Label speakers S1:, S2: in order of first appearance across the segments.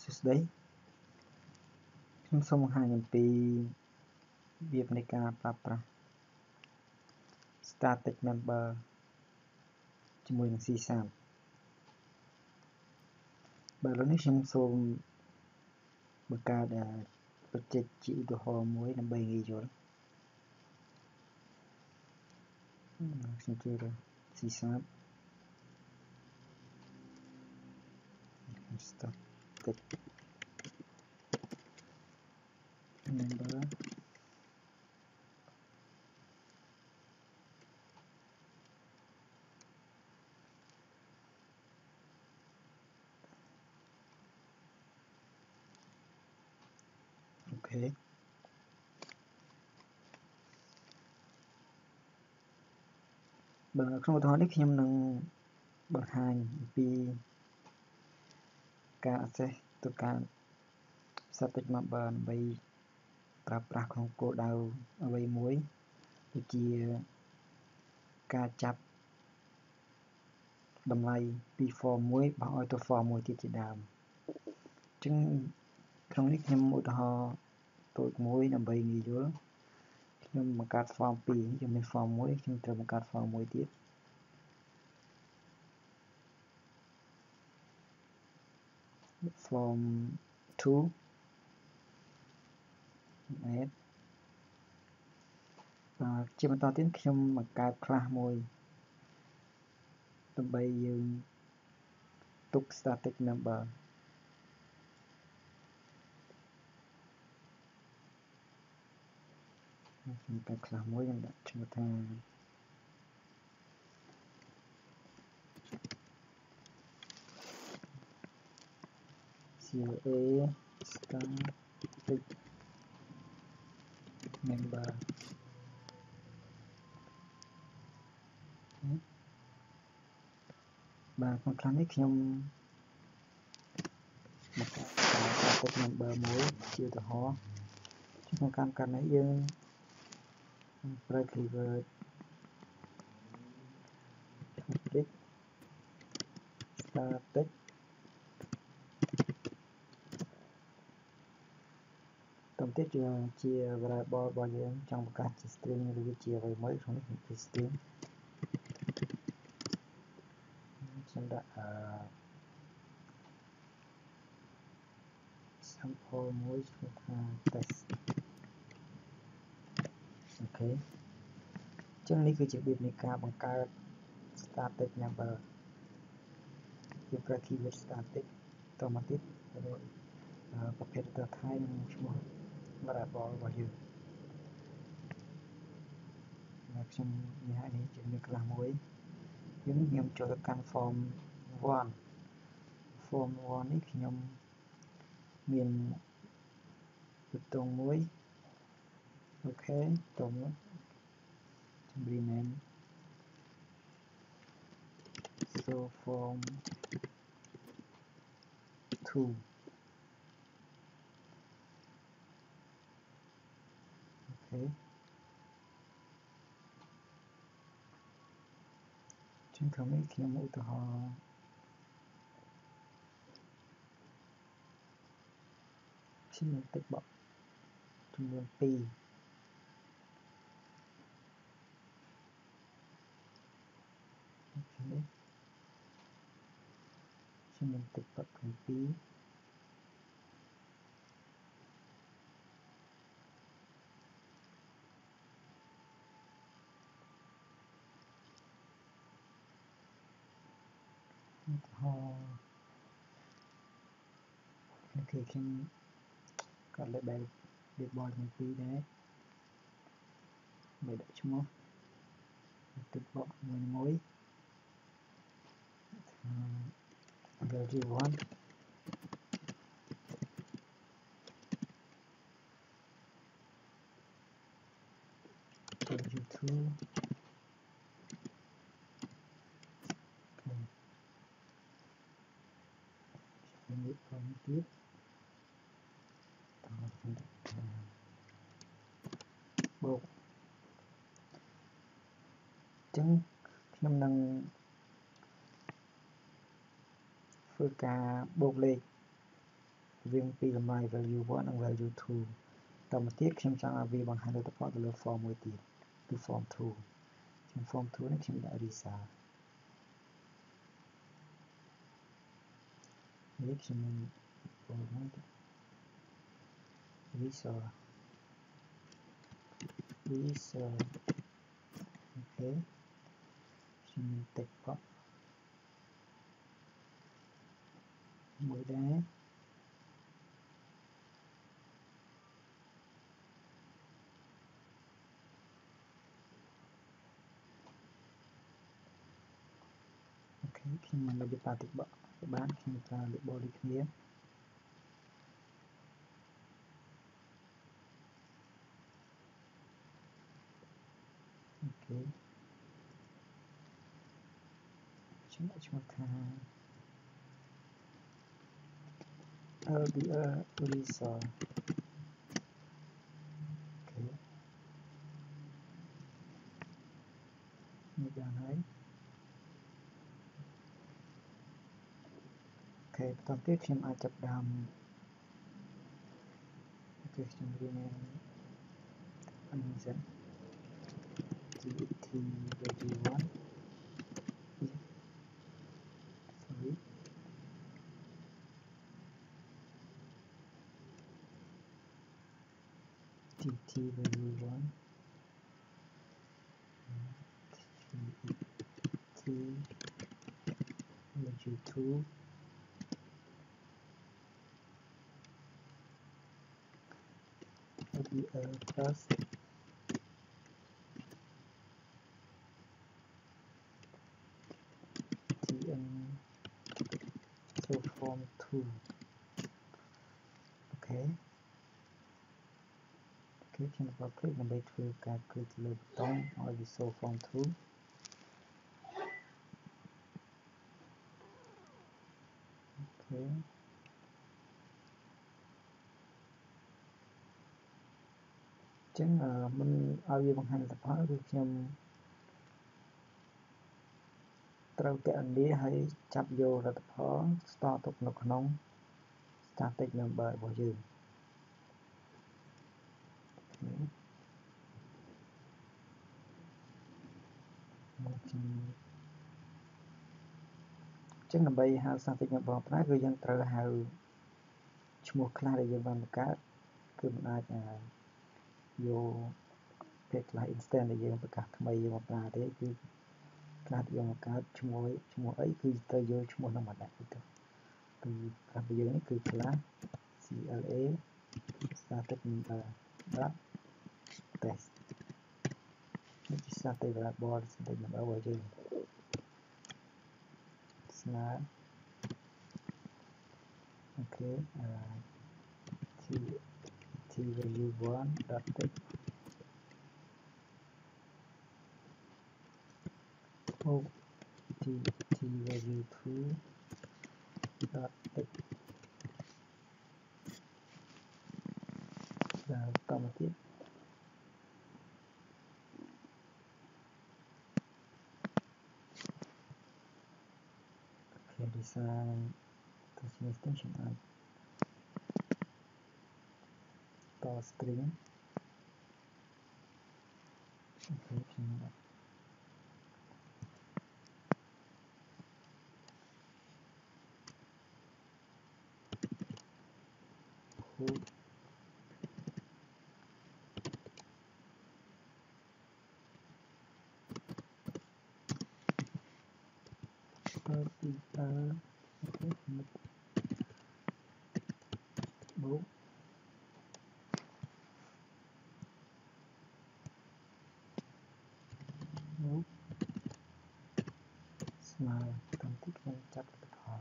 S1: សួស្តីខ្ញុំសូមបង្ហាញអំពីរបៀបនៃការប្រើប្រាស់ static member ជាមួយនឹង C#. បាទឥឡូវនេះខ្ញុំសូមបង្កើតproject ជាឧទាហរណ៍មួយដើម្បីងាយយល់ខ្ញុំចូលទៅ C#. static member OK បាទក្នុងឧទាហរណ៍នេះខ្ញុំនឹងបង្ហាញអំពីការ access ទៅកាន់ static member ដើម្បីប្រើប្រាស់ក្នុងគោលដៅអ្វីមួយដូចជាការចាប់តម្លៃពី form មួយបោះឲ្យទៅ form មួយទៀតជាដើមអញ្ចឹងក្នុងនេះខ្ញុំឧទាហរណ៍តូចមួយដើម្បីងាយយល់ខ្ញុំបង្កើត form 2ខ្ញុំមាន form 1ខ្ញុំត្រូវបង្កើត form មួយទៀតform 2 add ជាបន្តទៀតខ្ញុំបង្កើត class មួយដើម្បីយើងទុក static member ខ្ញុំបង្កើត class មួយខ្ញុំដាក់ឈ្មោះថាCLA static member បាទក្នុង class នេះខ្ញុំបង្កើត static member មួយជាឧទាហរណ៍ក្នុងកម្មការនេះយើងប្រើ keyword static តទៅទៀតជា variable របស់យើងចង់បង្កើតជា string ឬជាអ្វីមួយក្នុងនេះជា string ខ្ញុំដាក់sample មួយឈ្មោះថា test អូខេអញ្ចឹងនេះគឺជារបៀបនៃការបង្កើត static member យើងប្រើ keyword static តមកទៀតប្រភេទ data type និងឈ្មោះ variable របស់យើងខ្ញុំនេះហើយនេះជា class មួយខ្ញុំចូលទៅកាន់ form 1 នេះខ្ញុំមានប៊ូតុងមួយអូខេតមកខ្ញុំ rename so form 2 អូខេជាងក្រុមនេះខ្ញុំឧទាហរណ៍ខ្ញុំនឹងទឹកបកចំនួន2អូខេខ្ញុំនឹងទឹកបក2ឧទាហរណ៍អូខេខ្ញុំកាត់ label ចំនួន2ដែរដើម្បីដាក់ឈ្មោះទឹកបកមួយ value 1 value 2 នេះផងទៀតបូកអញ្ចឹងខ្ញុំនឹងធ្វើការបូកលេខ វាងពីតម្លៃ value 1 និង value 2 តមកទៀតខ្ញុំចង់ឲ្យវាបង្ហាញលទ្ធផលទៅលើ form មួយទៀតគឺ form 2 ខ្ញុំ form 2 នេះខ្ញុំដាក់ result នេះខ្ញុំនឹងបងហ្នឹង result អូខេខ្ញុំនឹង text box មួយដែរអូខេខ្ញុំមិនលើកប៉ា text box បានខ្ញុំប្រើ label ដូចគ្នាអូខេខ្ញុំដាក់ឈ្មោះថា LDR result អូខេនេះបានហើយអូខេបន្តទៀតខ្ញុំអាចចាប់ដើមអូខេខ្ញុំរៀនអានេះសិន TT value 1 sorry TT value 1 TT value 2 LDR plus TN so form 2 អូខេខ្ញុំក៏คลิกដើម្បីធ្វើការคลิกលើប៊ូតុងឲ្យវា show form 2 អូខេចឹងមិនឲ្យវាបង្ហាញលទ្ធផលគឺខ្ញុំត្រូវកណនាហើយចាប់យកលទ្ធផល store ទុកនៅក្នុង static member របស់យើងចឹងដើម្បីហៅ static member ផ្នែកគឺយើងត្រូវហៅឈ្មោះខ្លះដែលយើងបានបង្កើតគឺមិនអាចយកពេលខ្លះ instance ដែលយើងបង្កើតថ្មីយើងមកប្រើទេគឺខ្លះយើងបង្កើតឈ្មោះអីគឺត្រូវយកឈ្មោះហ្នឹងមកដាក់ទៅគឺប្រាប់យើងនេះគឺ class CLA static member dot test នេះជា static variable static member របស់យើងស្មើអូខេT value 1 dot text oh T value 2 dot text ដល់តមកទៀតអូខេ design ទៅជា string ខ្ញុំអាចត string អូខេខ្ញុំដាក់Who LDR អូខេបូកស្មើតាមទីខ្ញុំចាប់លទ្ធផល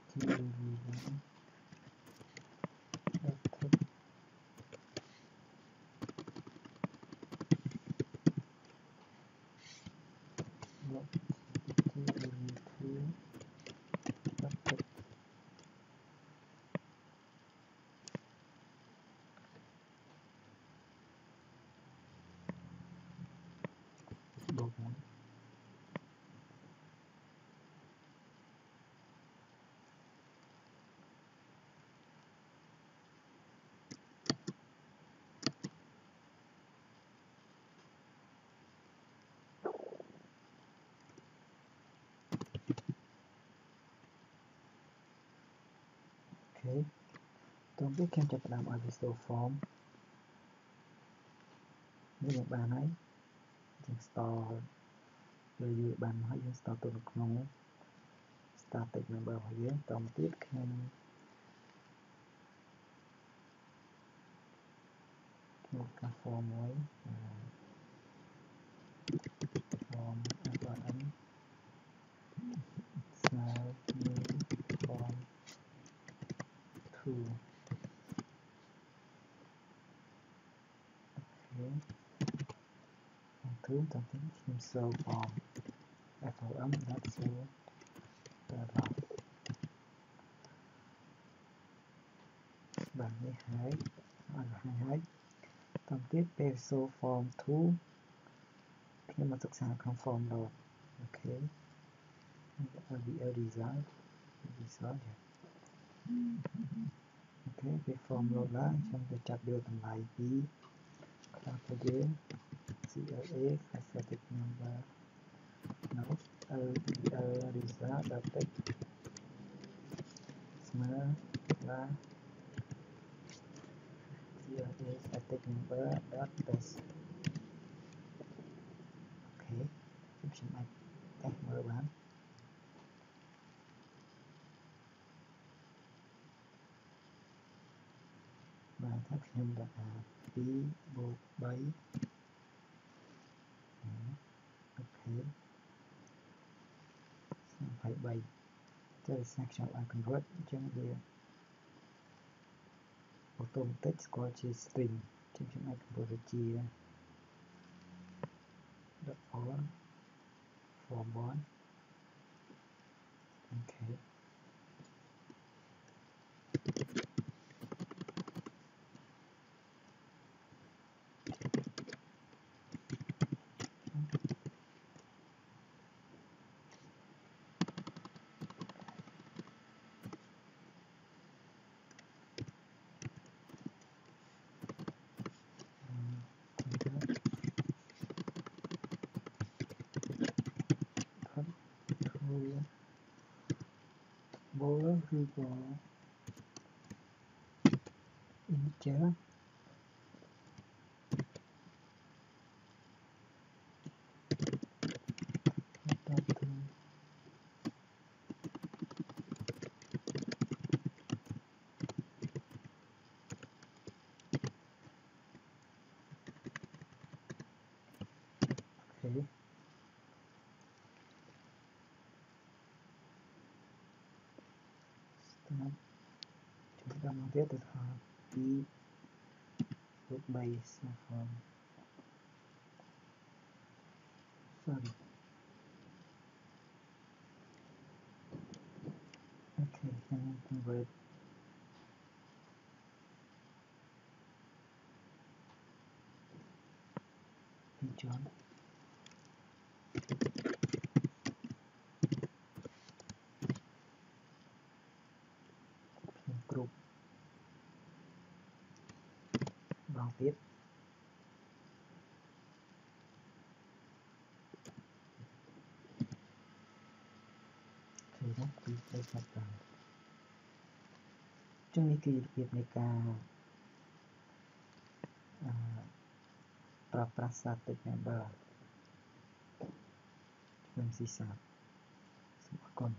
S1: T value 1 dot text block T value 2 dot text Tóm tiếp kèm chặt làm ở visual form như bạn ấy chúng store rồi bạn hãy store tụi nó static member của dưới tóm tiếp kèm một cái form mới form FRN small new form 2 okay. Thứ tóm tiếp kèm show form FOM that show bạn với hai hai tóm tiếp peso form 2 khi mà thực sản không form rồi ok result ok cái form rồi lá trong cái chặt đưa tầm lại bí class của dưới CLA static number note result update small là CLA static number dot test ok chúng sẽ make test mở bán và thắt thêm là bí bộ 7 ok phải 7 cho section and convert trong địa automatic score chia string trong này convert chia the form one ok bố khi có integer ok chúng ta mang tiếp tục bí bộ 7 form sorry ok and convert John group bằng tiếp thì đó thì sẽ sắp tới trong này kỳ việc này cả static member mình sẽ sắp con